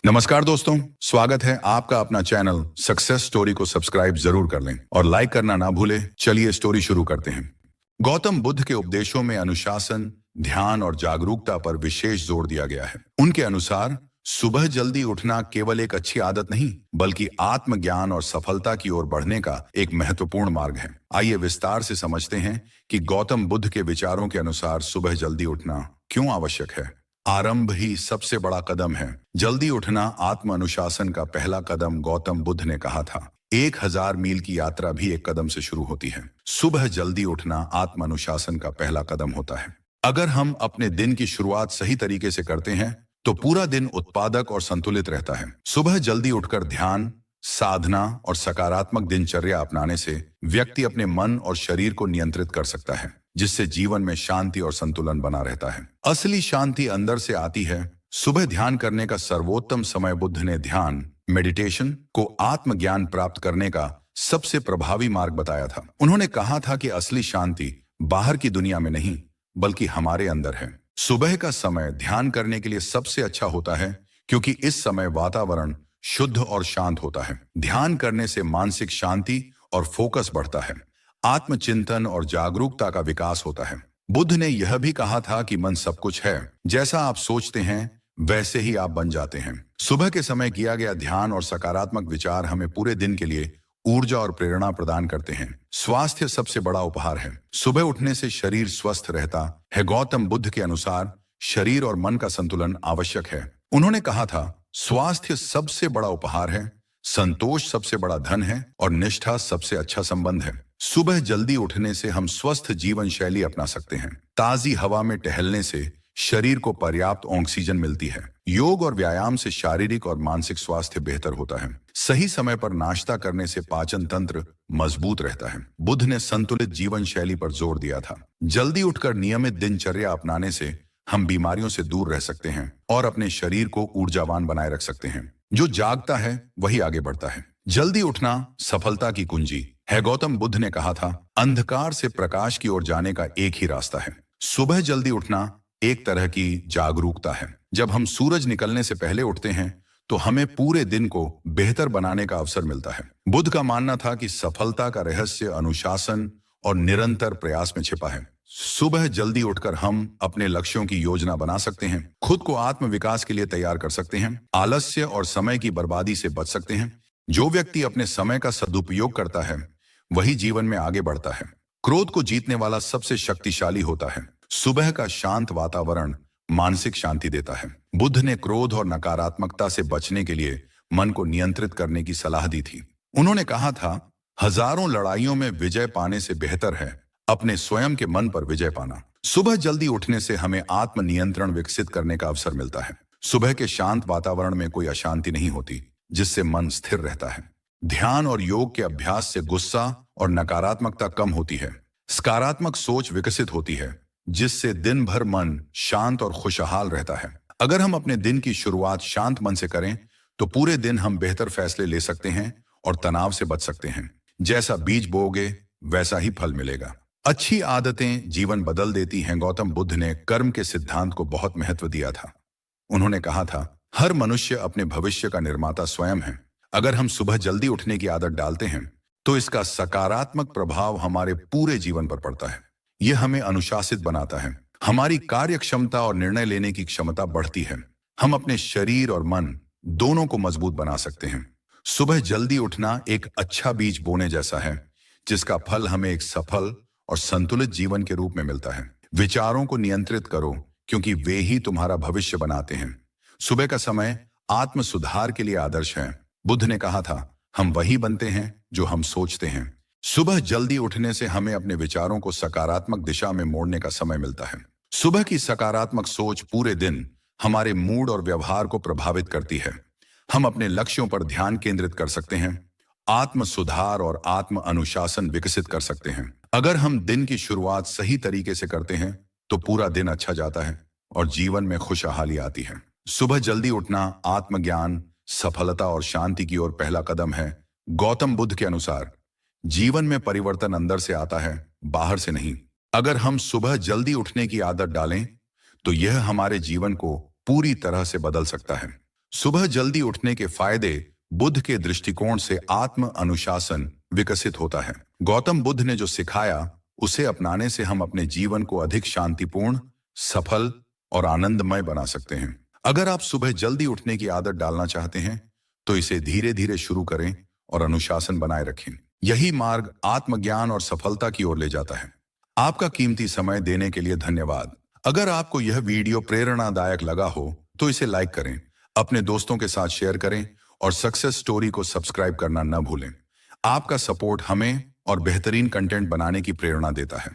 नमस्कार दोस्तों, स्वागत है आपका अपना चैनल सक्सेस स्टोरी को सब्सक्राइब जरूर कर लें और लाइक करना ना भूलें। चलिए स्टोरी शुरू करते हैं। गौतम बुद्ध के उपदेशों में अनुशासन, ध्यान और जागरूकता पर विशेष जोर दिया गया है। उनके अनुसार सुबह जल्दी उठना केवल एक अच्छी आदत नहीं, बल्कि आत्मज्ञान और सफलता की ओर बढ़ने का एक महत्वपूर्ण मार्ग है। आइए विस्तार से समझते हैं कि गौतम बुद्ध के विचारों के अनुसार सुबह जल्दी उठना क्यों आवश्यक है। आरंभ ही सबसे बड़ा कदम है। जल्दी उठना आत्म अनुशासन का पहला कदम गौतम बुद्ध ने कहा था। 1000 मील की यात्रा भी एक कदम से शुरू होती है। सुबह जल्दी उठना आत्म अनुशासन का पहला कदम होता है। अगर हम अपने दिन की शुरुआत सही तरीके से करते हैं तो पूरा दिन उत्पादक और संतुलित रहता है। सुबह जल्दी उठकर ध्यान, साधना और सकारात्मक दिनचर्या अपनाने से व्यक्ति अपने मन और शरीर को नियंत्रित कर सकता है, जिससे जीवन में शांति और संतुलन बना रहता है। असली शांति अंदर से आती है। सुबह ध्यान करने का सर्वोत्तम समय बुद्ध ने ध्यान, मेडिटेशन को आत्मज्ञान प्राप्त करने का सबसे प्रभावी मार्ग बताया था। उन्होंने कहा था कि असली शांति बाहर की दुनिया में नहीं, बल्कि हमारे अंदर है। सुबह का समय ध्यान करने के लिए सबसे अच्छा होता है, क्योंकि इस समय वातावरण शुद्ध और शांत होता है। ध्यान करने से मानसिक शांति और फोकस बढ़ता है। आत्मचिंतन और जागरूकता का विकास होता है। बुद्ध ने यह भी कहा था कि मन सब कुछ है, जैसा आप सोचते हैं वैसे ही आप बन जाते हैं। सुबह के समय किया गया ध्यान और सकारात्मक विचार हमें पूरे दिन के लिए ऊर्जा और प्रेरणा प्रदान करते हैं। स्वास्थ्य सबसे बड़ा उपहार है। सुबह उठने से शरीर स्वस्थ रहता है। गौतम बुद्ध के अनुसार शरीर और मन का संतुलन आवश्यक है। उन्होंने कहा था, स्वास्थ्य सबसे बड़ा उपहार है, संतोष सबसे बड़ा धन है और निष्ठा सबसे अच्छा संबंध है। सुबह जल्दी उठने से हम स्वस्थ जीवन शैली अपना सकते हैं। ताजी हवा में टहलने से शरीर को पर्याप्त ऑक्सीजन मिलती है। योग और व्यायाम से शारीरिक और मानसिक स्वास्थ्य बेहतर होता है। सही समय पर नाश्ता करने से पाचन तंत्र मजबूत रहता है। बुद्ध ने संतुलित जीवन शैली पर जोर दिया था। जल्दी उठकर नियमित दिनचर्या अपनाने से हम बीमारियों से दूर रह सकते हैं और अपने शरीर को ऊर्जावान बनाए रख सकते हैं। जो जागता है वही आगे बढ़ता है। जल्दी उठना सफलता की कुंजी है। गौतम बुद्ध ने कहा था, अंधकार से प्रकाश की ओर जाने का एक ही रास्ता है। सुबह जल्दी उठना एक तरह की जागरूकता है। जब हम सूरज निकलने से पहले उठते हैं तो हमें पूरे दिन को बेहतर बनाने का अवसर मिलता है। बुद्ध का मानना था कि सफलता का रहस्य अनुशासन और निरंतर प्रयास में छिपा है। सुबह जल्दी उठकर हम अपने लक्ष्यों की योजना बना सकते हैं, खुद को आत्म विकास के लिए तैयार कर सकते हैं, आलस्य और समय की बर्बादी से बच सकते हैं। जो व्यक्ति अपने समय का सदुपयोग करता है वही जीवन में आगे बढ़ता है। क्रोध को जीतने वाला सबसे शक्तिशाली होता है। सुबह का शांत वातावरण मानसिक शांति देता है। बुद्ध ने क्रोध और नकारात्मकता से बचने के लिए मन को नियंत्रित करने की सलाह दी थी। उन्होंने कहा था, हजारों लड़ाइयों में विजय पाने से बेहतर है अपने स्वयं के मन पर विजय पाना। सुबह जल्दी उठने से हमें आत्म नियंत्रण विकसित करने का अवसर मिलता है। सुबह के शांत वातावरण में कोई अशांति नहीं होती, जिससे मन स्थिर रहता है। ध्यान और योग के अभ्यास से गुस्सा और नकारात्मकता कम होती है। सकारात्मक सोच विकसित होती है, जिससे दिन भर मन शांत और खुशहाल रहता है। अगर हम अपने दिन की शुरुआत शांत मन से करें तो पूरे दिन हम बेहतर फैसले ले सकते हैं और तनाव से बच सकते हैं। जैसा बीज बोओगे वैसा ही फल मिलेगा। अच्छी आदतें जीवन बदल देती हैं। गौतम बुद्ध ने कर्म के सिद्धांत को बहुत महत्व दिया था। उन्होंने कहा था, हर मनुष्य अपने भविष्य का निर्माता स्वयं है। अगर हम सुबह जल्दी उठने की आदत डालते हैं तो इसका सकारात्मक प्रभाव हमारे पूरे जीवन पर पड़ता है। यह हमें अनुशासित बनाता है। हमारी कार्य क्षमता और निर्णय लेने की क्षमता बढ़ती है। हम अपने शरीर और मन दोनों को मजबूत बना सकते हैं। सुबह जल्दी उठना एक अच्छा बीज बोने जैसा है, जिसका फल हमें एक सफल और संतुलित जीवन के रूप में मिलता है। विचारों को नियंत्रित करो, क्योंकि वे ही तुम्हारा भविष्य बनाते हैं। सुबह का समय आत्म सुधार के लिए आदर्श है। बुद्ध ने कहा था, हम वही बनते हैं जो हम सोचते हैं। सुबह जल्दी उठने से हमें अपने विचारों को सकारात्मक दिशा में मोड़ने का समय मिलता है। सुबह की सकारात्मक सोच पूरे दिन हमारे मूड और व्यवहार को प्रभावित करती है। हम अपने लक्ष्यों पर ध्यान केंद्रित कर सकते हैं, आत्म सुधार और आत्म अनुशासन विकसित कर सकते हैं। अगर हम दिन की शुरुआत सही तरीके से करते हैं तो पूरा दिन अच्छा जाता है और जीवन में खुशहाली आती है। सुबह जल्दी उठना आत्मज्ञान, सफलता और शांति की ओर पहला कदम है। गौतम बुद्ध के अनुसार जीवन में परिवर्तन अंदर से आता है, बाहर से नहीं। अगर हम सुबह जल्दी उठने की आदत डालें तो यह हमारे जीवन को पूरी तरह से बदल सकता है। सुबह जल्दी उठने के फायदे। बुद्ध के दृष्टिकोण से आत्म अनुशासन विकसित होता है। गौतम बुद्ध ने जो सिखाया उसे अपनाने से हम अपने जीवन को अधिक शांतिपूर्ण, सफल और आनंदमय बना सकते हैं। अगर आप सुबह जल्दी उठने की आदत डालना चाहते हैं तो इसे धीरे धीरे शुरू करें और अनुशासन बनाए रखें। यही मार्ग आत्मज्ञान और सफलता की ओर ले जाता है। आपका कीमती समय देने के लिए धन्यवाद। अगर आपको यह वीडियो प्रेरणादायक लगा हो तो इसे लाइक करें, अपने दोस्तों के साथ शेयर करें और सक्सेस स्टोरी को सब्सक्राइब करना न भूलें। आपका सपोर्ट हमें और बेहतरीन कंटेंट बनाने की प्रेरणा देता है।